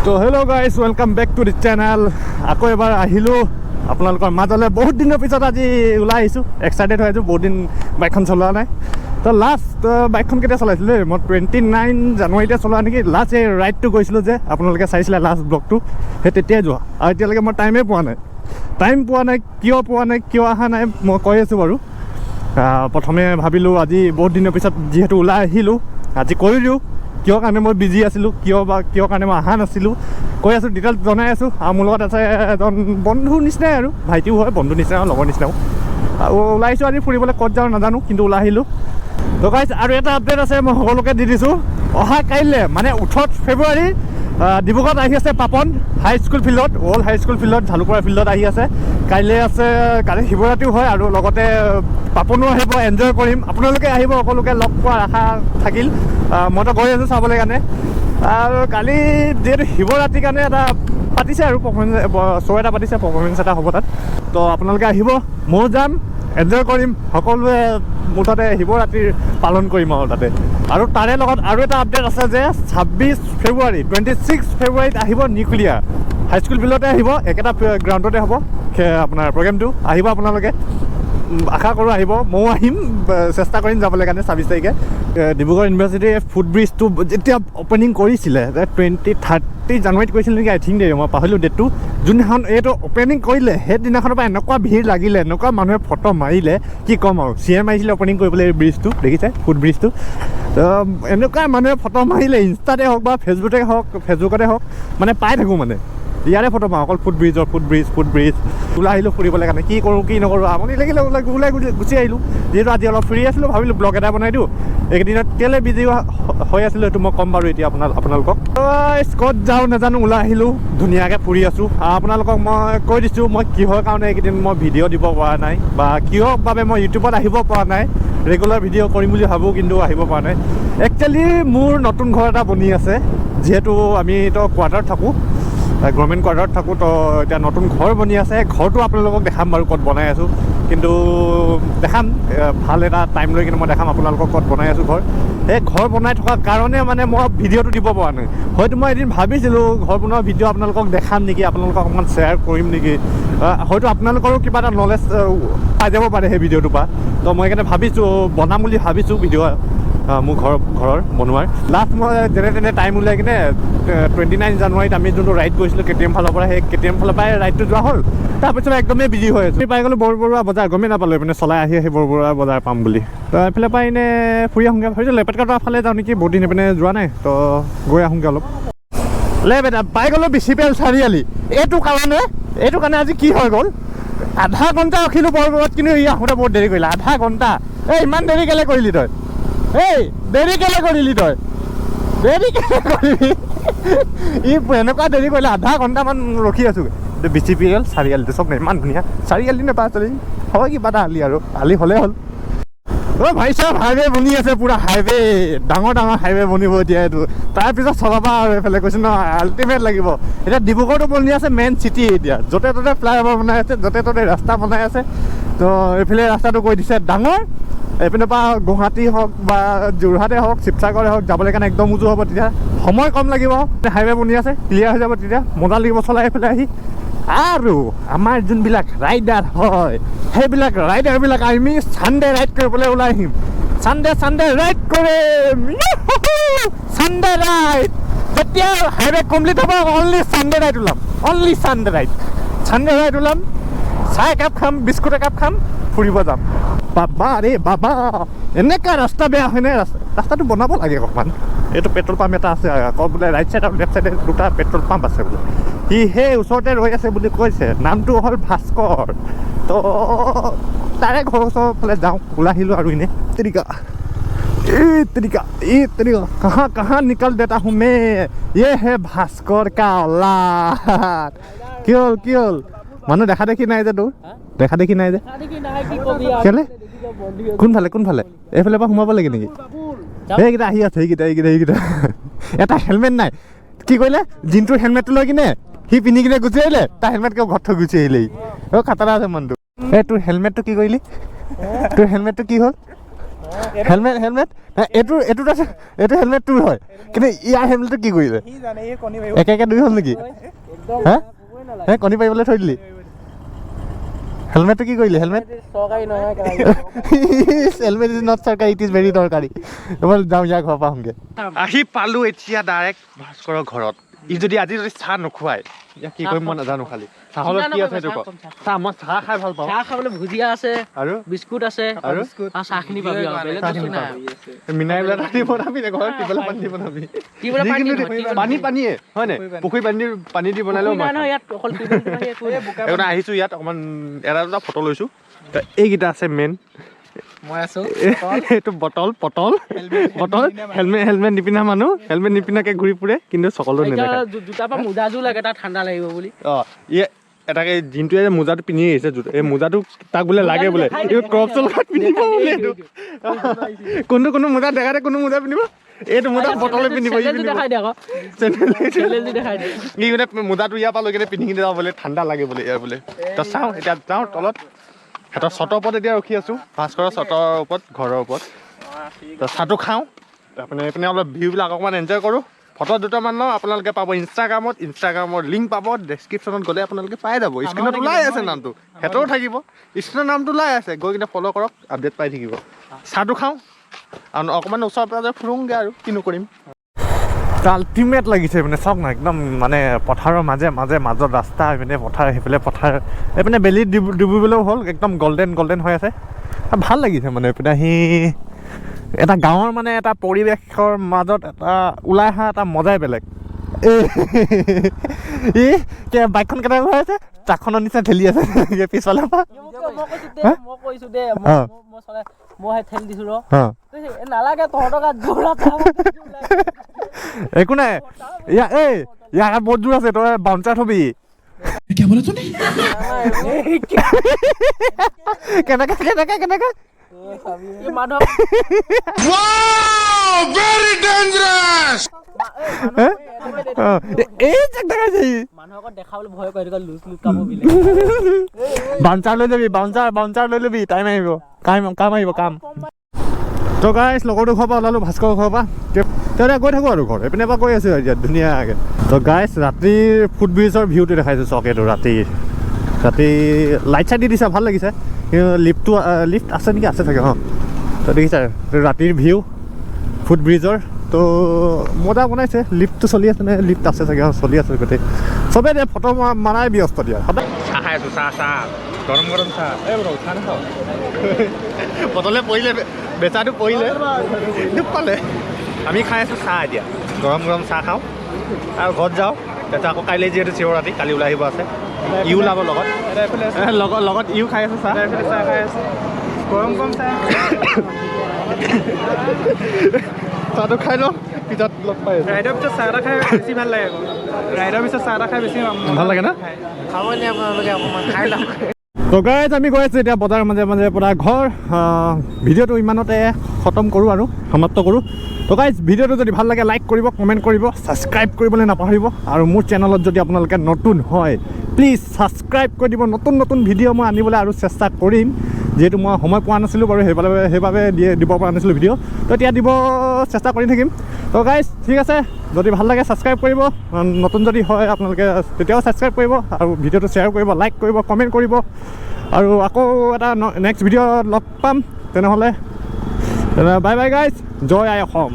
তো hello' guys, welcome back to the channel. আকৌ এবাৰ আহিলোঁ আপোনালোকৰ মাজলৈ। বহুত দিনৰ পিছত আজি ওলাই আহিছোঁ, এক্সাইটেড হৈ আছোঁ। বহুত দিন বাইকখন চলোৱা নাই। তো লাষ্ট বাইকখন কেতিয়া চলাইছিলোঁ? মই 29 জানুৱাৰীতে চলোৱা নেকি। লাষ্ট এই ৰাইডটো গৈছিলোঁ যে আপোনালোকে চাইছিলে লাষ্ট ব্লগটো, সেই তেতিয়াই যোৱা। আৰু এতিয়ালৈকে মই টাইমেই পোৱা নাই। কিয় অহা নাই মই কৈ আছোঁ বাৰু। প্ৰথমে ভাবিলোঁ আজি বহুত দিনৰ পিছত যিহেতু ওলাই আহিলোঁ, আজি কৰি দিওঁ। কিয় কাৰণে মই বিজি আছিলোঁ, কিয় কাৰণে মই অহা নাছিলোঁ, কৈ আছোঁ, ডিটেইলছ জনাই আছোঁ। আৰু মোৰ লগত আছে এজন বন্ধু নিচিনাই আৰু, ভাইটিও হয়, বন্ধু নিচিনা, লগৰ নিচিনাও। আৰু ওলাইছোঁ আজি ফুৰিবলৈ, ক'ত যাওঁ নাজানো, কিন্তু ওলাই আহিলোঁ। তো গাইজ, আৰু এটা আপডেট আছে, মই সকলোকে দি দিছোঁ। অহা কাইলৈ মানে 18 ফেব্ৰুৱাৰী ডিব্ৰুগড়ত আহি আছে পাপন হাইস্কুল ফিল্ডত, ৱৰ্ল্ড হাইস্কুল ফিল্ডত, ঝালুকৰা ফিল্ডত আহি আছে। কাইলৈ আছে, কালি শিৱৰাত্ৰিও হয়, আৰু লগতে পাপনো আহিব, এনজয় কৰিম। আপোনালোকে আহিব, সকলোকে লগ পোৱাৰ আশা থাকিল। মইতো গৈ আছোঁ চাবলৈ কাৰণে। আৰু কালি যিহেতু শিৱৰাত্ৰিৰ কাৰণে এটা পাতিছে আৰু শ্ব' এটা পাতিছে, পাৰফৰ্মেঞ্চ এটা হ'ব তাত। তো আপোনালোকে আহিব, ময়ো যাম, এনজয় কৰিম। সকলোৱে মুঠতে শিৱৰাত্ৰিৰ পালন কৰিম আৰু তাতে। আৰু তাৰে লগত আৰু এটা আপডেট আছে যে 26 ফেব্ৰুৱাৰীত আহিব নিউক্লিয়াৰ হাইস্কুল ফিল্ডতে আহিব, একেটা গ্ৰাউণ্ডতে হ'ব আপোনাৰ প্ৰগ্ৰেমটো। আহিব আপোনালোকে, আশা কৰোঁ আহিব, ময়ো আহিম, চেষ্টা কৰিম যাবলৈ কাৰণে। 26 তাৰিখে ডিব্ৰুগড় ইউনিভাৰ্চিটিৰ ফুড ব্ৰিজটো যেতিয়া অ'পেনিং কৰিছিলে, 30 জানুৱাৰীত কৰিছিলে নেকি, আই থিংক দেই, মই পাহৰিলোঁ ডেটটো। যোনদিনাখন এইটো অ'পেনিং কৰিলে সেইদিনাখনৰ পৰা এনেকুৱা ভিৰ লাগিলে, এনেকুৱা মানুহে ফটো মাৰিলে, কি ক'ম আৰু। CM আহিছিলে অ'পেনিং কৰিবলৈ এই ব্ৰিজটো, দেখিছে ফুড ব্ৰিজটো। এনেকুৱা মানুহে ফটো মাৰিলে, ইনষ্টাতে হওক বা ফেচবুকতে হওক, মানে পাই থাকোঁ মানে। ইয়াৰে ফটো পাওঁ অকল ফুড ব্ৰিজ। ওলাই আহিলোঁ ফুৰিবলৈ কাৰণে, কি কৰোঁ কি নকৰোঁ, আমনি লাগিলে ওলাই গুচি আহিলোঁ। যিহেতু আজি অলপ ফ্ৰী আছিলোঁ, ভাবিলোঁ ব্লগ এটা বনাই দিওঁ। এইকেইদিনত কেলৈ বিজি হৈ আছিলোঁ সেইটো মই ক'ম বাৰু এতিয়া আপোনালোকক। ক'ত যাওঁ নাজানো, ওলাই আহিলোঁ, ধুনীয়াকৈ ফুৰি আছোঁ। আপোনালোকক মই কৈ দিছোঁ, মই কিহৰ কাৰণে এইকেইদিন মই ভিডিঅ' দিব পৰা নাই, বা কিহৰ বাবে মই ইউটিউবত আহিব পৰা নাই। ৰেগুলাৰ ভিডিঅ' কৰিম বুলি ভাবোঁ, কিন্তু আহিব পৰা নাই। একচুৱেলি মোৰ নতুন ঘৰ এটা বনি আছে, যিহেতু আমিতো কোৱাৰ্টাৰত থাকোঁ, গভৰ্ণমেণ্ট কোৱাৰ্টাৰত থাকোঁ। তো এতিয়া নতুন ঘৰ বনি আছে। ঘৰটো আপোনালোকক দেখাম বাৰু, ক'ত বনাই আছোঁ, কিন্তু দেখাম ভাল এটা টাইম লৈ কিনে মই দেখাম আপোনালোকক ক'ত বনাই আছোঁ ঘৰ। সেই ঘৰ বনাই থকাৰ কাৰণে মানে মই ভিডিঅ'টো দিব পৰা নাই। হয়তো মই এদিন ভাবিছিলোঁ ঘৰ বনোৱা ভিডিঅ' আপোনালোকক দেখাম নেকি, আপোনালোকক অকণমান শ্বেয়াৰ কৰিম নেকি, হয়তো আপোনালোকৰো কিবা এটা নলেজ পাই যাব পাৰে সেই ভিডিঅ'টোৰ পৰা। তো মই সেইকাৰণে ভাবিছোঁ বনাম বুলি ভাবিছোঁ ভিডিঅ' মোৰ ঘৰৰ বনোৱাৰ। লাষ্ট মই যেনে তেনে টাইম ওলাই কিনে 29 জানুৱাৰীত আমি যোনটো ৰাইড কৰিছিলোঁ KTM ফালৰ পৰা, সেই KTM ফালৰ পৰাই ৰাইডটো যোৱা হ'ল। তাৰপিছত একদমেই বিজি হৈ আছোঁ। পাই গ'লোঁ বৰবৰুৱা বজাৰ, গমেই নাপালোঁ মানে চলাই আহি বৰবৰুৱা বজাৰ পাম বুলি। তো এইফালে পৰা এনেই ফুৰি আহোঁগৈ ভাবিছোঁ, লেপেটকাটাৰ ফালে যাওঁ নেকি, বহুত দিন এইপিনে যোৱা নাই। তো গৈ আহোঁগৈ অলপ। বেটা পাই গ'লোঁ BCPL চাৰিআলি। এইটো কাৰণে আজি কি হৈ গ'ল, আধা ঘণ্টা ৰখিলোঁ বৰবৰুৱাত, কিন্তু ই আহোঁতে বহুত দেৰি কৰিলে, আধা ঘণ্টা। ইমান দেৰি কেলৈ কৰিলি তই? দেৰি কেলৈ কৰিলি? ই এনেকুৱা দেৰি কৰিলে, আধা ঘণ্টামান ৰখি আছোঁ। BCPL চাৰিআলিটো চাওক না, ইমান ধুনীয়া চাৰিআলি নে পাঁচআলি হয়, কিবা এটা আলি হ'লেই হ'ল। ভাই চাওক, হাইৱে বনি আছে, পূৰা হাইৱে, ডাঙৰ হাইৱে বনিব এতিয়া। এইটো তাৰপিছত চলাবা আৰু এইফালে কৈছোঁ ন, আল্টিমেট লাগিব। এতিয়া ডিব্ৰুগড়টো বনি আছে মেইন চিটি, এতিয়া য'তে ত'তে ফ্লাইঅভাৰ বনাই আছে, য'তে ত'তে ৰাস্তা বনাই আছে। তো এইফালে ৰাস্তাটো কৈ দিছে ডাঙৰ। এইপিনৰ পৰা গুৱাহাটী হওক বা যোৰহাটে হওক, শিৱসাগৰে হওক, যাবলৈ কাৰণে একদম উজু হ'ব। তেতিয়া সময় কম লাগিব, হাইৱে বনি আছে, ক্লিয়াৰ হৈ যাব, তেতিয়া মজা লাগিব চলাই এইফালে আহি। আৰু আমাৰ যোনবিলাক ৰাইডাৰ হয়, সেইবিলাক ৰাইডাৰবিলাক আমি ছানডে ৰাইড কৰিবলৈ ওলাই আহিম। ছানডে ৰাইড কৰিম, ছানডে ৰাইড। যেতিয়া হাইৱে কমপ্লিট হ'ব, অনলি ছানডে ৰাইড ওলাম, ছানডে ৰাইড ওলাম, চাহ একাপ খাম, বিস্কুট একাপ খাম, ফুৰিব যাম। বাবা ৰে বাবা, এনেকুৱা ৰাস্তা বেয়া হয়নে? ৰাস্তাটো বনাব লাগে অকণমান। এইটো পেট্ৰল পাম্প এটা আছে আকৌ বোলে, ৰাইট চাইড আৰু লেফ্ট চাইডে দুটা পেট্ৰল পাম্প আছে বোলে। সি সেই ওচৰতে ৰৈ আছে বুলি কৈছে, নামটো হ'ল ভাস্কৰ। তো তাৰে ঘৰৰ ওচৰৰ ফালে যাওঁ, ওলাই আহিলোঁ আৰু এনেই। তৰিকা কাহা নিকল দেতা হো মে, ये है भास्कर का औलाद। কি হ'ল মানুহ দেখা দেখি নাই যে, তোৰ দেখা দেখি নাই যে কেলে? কোনফালে এইফালে পৰা সোমাব লাগে নেকি? সেইকেইটা আহি আছে, সেইকেইটা এটা হেলমেট নাই। কি কৰিলে, জিনটোৰ হেলমেটটো লৈ কিনে সি পিন্ধি কিনে গুচি আহিলে, তাৰ হেলমেট ঘৰত থৈ গুচি আহিলে। খাটাৰা আছে মানুহটো। তোৰ হেলমেটটো কি কৰিলি? তোৰ হেলমেটটো কি হ'ল? হেলমেট হেলমেট এইটো হেলমেট তোৰ হয় কিন্তু ইয়াৰ হেলমেটটো কি কৰিলে একে একে দুই হ'ল নেকি হা হে কণী পাৰিবলৈ থৈ দিলি হেলমেটটো কি কৰিলি হেলমেট হেলমেট ইজ নট চৰকাৰী ইট ইজ ভেৰি দৰকাৰী এবাৰ যাওঁ ইয়াৰ ঘৰৰ পৰা আহোঁগৈ আহি পালোঁ এতিয়া ডাইৰেক্ট ভাস্কৰৰ ঘৰত ই যদি আজি চাহ নোখোৱাই ইয়াক কি কৰিম মই নাজানো খালি চাহৰ কি আছে এইটো কওঁ চাহ মই চাহ খাই ভাল পাওঁ চাহ খাবলৈ ভুজিয়া আছে আৰু বিস্কুট আছে আৰু চাহখিনি পাবি মিনাই বিলাক দি বনাবি নে ঘৰত টিবলা পানী দি বনাবি পানী পানীয়ে হয় নে পুখুৰী পানী দি বনালেও মই আহিছোঁ ইয়াত অকণমান এটা দুটা ফটো লৈছোঁ এইকেইটা আছে মেইন মই আছো এইটো বটল হেলমেট নিপিন্ধা মানুহ হেলমেট নিপিন্ধাকে ঘূৰি ফুৰে কিন্তু চকলো নেদেখা জোতাৰ পৰা মোজাযোৰ লাগে তাত ঠাণ্ডা লাগিব বুলি এটাকে দিনটোৱে মোজাটো পিন্ধি আহিছে এই মোজাটো তাক বোলে লাগে বোলে ক্ৰপ চল পিন্ধিব বোলে এইটো কোনো মোজা দেখাতে কোনো মোজা পিন্ধিব এইটো মোজা বটলে পিন্ধিব মোজাটো ইয়াৰ পৰা লৈ কিনে পিন্ধি কিনে যাওঁ বোলে ঠাণ্ডা লাগে বোলে ইয়াৰ বোলে তই চাওঁ এতিয়া যাওঁ তলত সিহঁতৰ চটৰ ওপৰত এতিয়া ৰখি আছোঁ ভাস্কৰৰ চটৰ ওপৰত ঘৰৰ ওপৰত তো চাহটো খাওঁ এইপিনে অলপ ভিউবিলাক অকণমান এনজয় কৰোঁ ফটো দুটামান লওঁ আপোনালোকে পাব ইনষ্টাগ্ৰামৰ লিংক পাব ডেছক্ৰিপশ্যনত গ'লে আপোনালোকে পাই যাব স্ক্ৰীণত ওলাই আছে নামটো সিহঁতৰো থাকিব স্ক্ৰীণৰ নামটো ওলাই আছে গৈ কিনে ফ'ল' কৰক আপডেট পাই থাকিব চাহটো খাওঁ আৰু অকণমান ওচৰে পাঁজৰে ফুৰোঁগৈ আৰু কিনো কৰিম আল্টিমেট লাগিছে মানে চাওক না একদম মানে পথাৰৰ মাজত ৰাস্তা এইপিনে পথাৰ সেইফালে পথাৰ এইপিনে বেলি ডুবিবলৈও হ'ল একদম গল্ডেন হৈ আছে ভাল লাগিছে মানে এইপিনে আহি এটা গাঁৱৰ মানে এটা পৰিৱেশৰ মাজত এটা ওলাই অহা এটা মজাই বেলেগ বাইকখন কেনেকৈ হৈ আছে ট্ৰাকখনৰ নিচিনা ঠেলি আছে পিছফালৰ পৰা একো নাই ইয়াৰ বহুত জোৰ আছে তই বাউন্সাৰ থবি কেনেকে বাউন্সাৰ লৈ লবি বাউন্সাৰ লৈ লবি টাইম আহিব কাম আহিব কাম তো গাইছ লগৰটো ঘৰৰ পৰা ওলালোঁ ভাস্কৰৰ ঘৰৰ পৰা তেতিয়া গৈ থাকোঁ আৰু ঘৰ এইপিনে পৰা গৈ আছোঁ এতিয়া ধুনীয়াকৈ তো গাইছ ৰাতিৰ ফুট ব্ৰিজৰ ভিউটো দেখাইছোঁ চক এইটো ৰাতি লাইট চাইট দি দিছে ভাল লাগিছে কিন্তু লিফ্ট আছে নেকি আছে চাগে অঁ তো দেখিছা ৰাতিৰ ভিউ ফুট ব্ৰিজৰ তো মজা বনাইছে লিফ্টটো চলি আছে নে লিফ্ট আছে চাগে চলি আছে গোটেই চবেই এতিয়া ফটো মাৰাই ব্যস্ত দিয়া সদায় চাহ খাই আছোঁ চাহ গৰম চাহ এই বাৰু চাহ নাখাওঁ বটলে পৰিলে বেচাটো পৰিলে দুখ পালে আমি খাই আছোঁ চাহ এতিয়া গৰম চাহ খাওঁ আৰু ঘৰত যাওঁ তেতিয়া আকৌ কাইলৈ যিহেতু শিৱৰাতি কালি ওলাই আহিব আছে ইও ওলাব লগত ইও খাই আছোঁ চাহ খাই আছোঁ গৰম চাহ চাহটো খাই লওঁ পিছত লগ পাই ৰাইডৰ পিছত চাহ এটা খাই বেছি ভাল লাগে আকৌ ৰাইডৰ পিছত চাহ এটা খাই বেছি ভাল লাগে ন খাবনে আপোনালোকে অকণমান খাই লওক তো গাইজ আমি গৈ আছোঁ এতিয়া বজাৰৰ মাজে পৰা ঘৰ ভিডিঅ'টো ইমানতে খতম কৰোঁ আৰু সমাপ্ত কৰোঁ তো গাইজ ভিডিঅ'টো যদি ভাল লাগে লাইক কৰিব কমেণ্ট কৰিব ছাবস্ক্ৰাইব কৰিবলৈ নাপাহৰিব আৰু মোৰ চেনেলত যদি আপোনালোকে নতুন হয় প্লিজ ছাবস্ক্ৰাইব কৰি দিব নতুন ভিডিঅ' মই আনিবলৈ আৰু চেষ্টা কৰিম যিহেতু মই সময় পোৱা নাছিলোঁ বাৰু সেইবাবে দিব পৰা নাছিলোঁ ভিডিঅ' তো এতিয়া দিব চেষ্টা কৰি থাকিম তো গাইজ ঠিক আছে যদি ভাল লাগে ছাবস্ক্ৰাইব কৰিব নতুন যদি হয় আপোনালোকে তেতিয়াও ছাবস্ক্ৰাইব কৰিব আৰু ভিডিঅ'টো শ্বেয়াৰ কৰিব লাইক কৰিব কমেণ্ট কৰিব আৰু আকৌ এটা নেক্সট ভিডিঅ' লগ পাম তেনেহ'লে বাই গাইজ জয় আই অসম